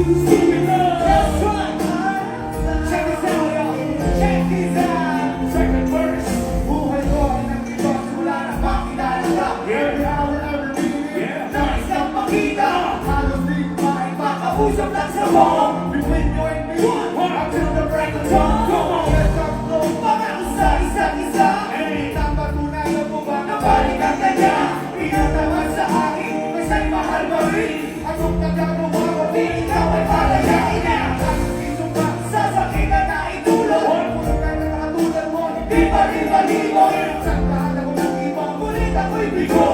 Stupid love. That's right. Check this out, y'all. Check this out. Second verse. Buhay ko ay nag-iba simula na makilala ka. Every hour, every minute. Nais kang makita. Halos di ko makipakausap lang sa phone. Between you and me. Until the break of dawn. Come on. Let's go. Pangako sa isa't isa. Tang patunayan mo ba na balik ang kanya? Pinataman sa akin. Masa'y mahal pa rin. Anong nagagawa ko? Di ikaw ay palayain na. Ang isang ba? Sasakitan na itulog. Puno ka na nakatulad mo. Di pa rin malibog. Saan lahat ako ng ibang kulit ako'y bigo.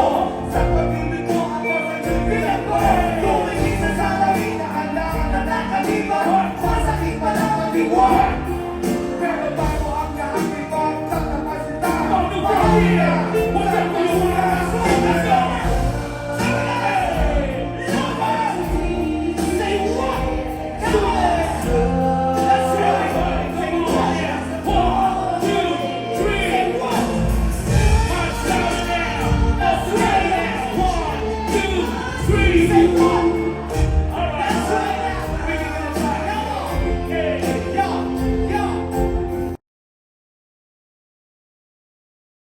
Sa pag-ibig mo ako sa jubilan ko. Tumingin sa salamin na kailangan na nakalimutan. Masakit pa na mag-iwan. Pero bago ang lahat ay magtatapas kita. Pahina! Walang kulunan! Let's go! Say what? Come on! Let's go! Say what? 1, 2, 3, 1. Let's go now! Let's go now! 1, 2, 3, say what?